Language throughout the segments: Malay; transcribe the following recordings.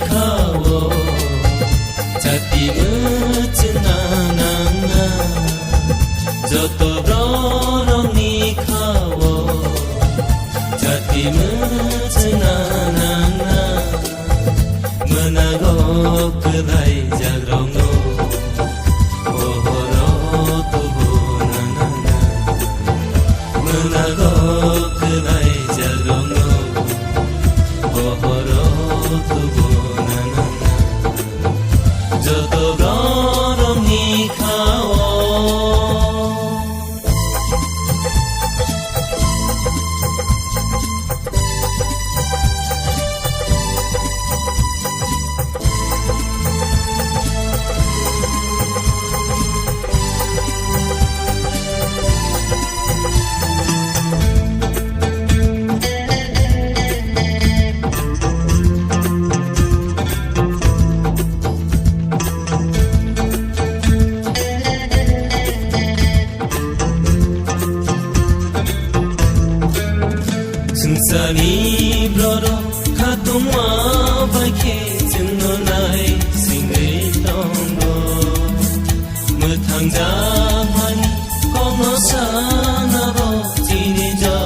kawo jati mucenanana joto borong ni kawo jati mucenanana menago kelai jagrono ohoro tubunanana menago kelai jagrono ohoro tubunanana joto borong ni kawo Sungsani bloro katungwa baike jengno nai singri tongo mutangja mani kono sanabo jini jo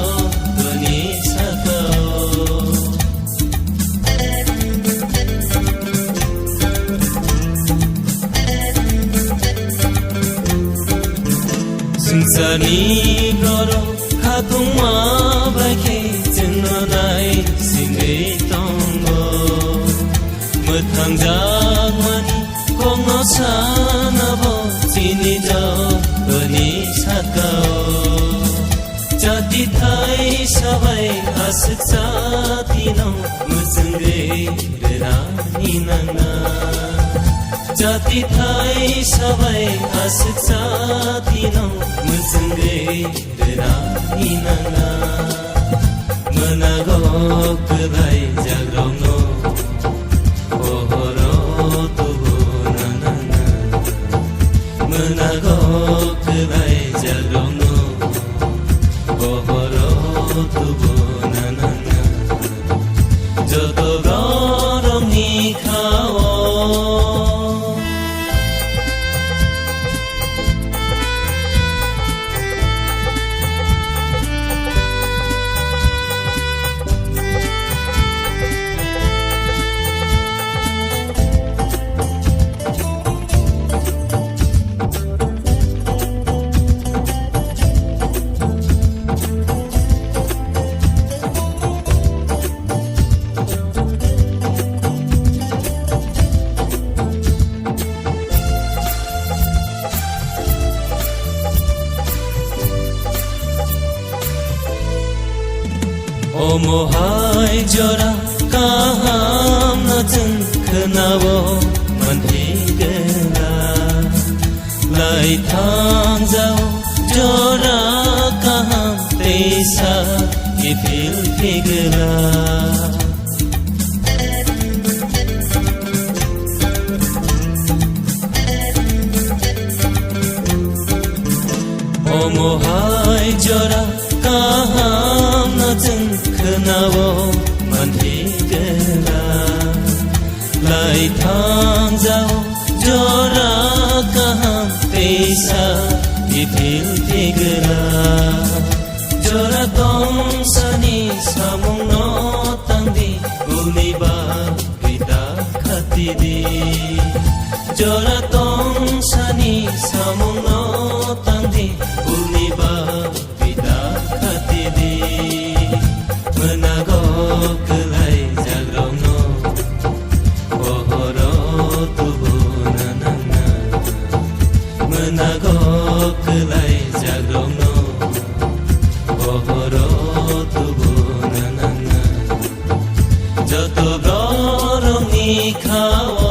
duni sako Sungsani bloro katungwa baike nai singri tongo mutangja mani kono sanabo jini jo duni sakao jati thai sabai asuk satino muzungre rani nana jati thai sabai asuk satino muzungre rani nana menago kelai jagrono ohoro tubunanana menago kelai jagrono ohoro tubunanana joto borong ni kawo Omohai jora kaham najen kenawo manhigela lai thang jao jora kaham teisa ifil higela Omohai jora kaham najen kenawo manhigela lai thang jao jora kaham teisa ifil higela jora tong sani samung no tangdi uniba vida khatidi jora tong sani samung no tangdi uniba vida khatidi menago kelai jagrono ohoro tubunanana menago kelai jagrono ohoro tubunanana joto borong ni kawo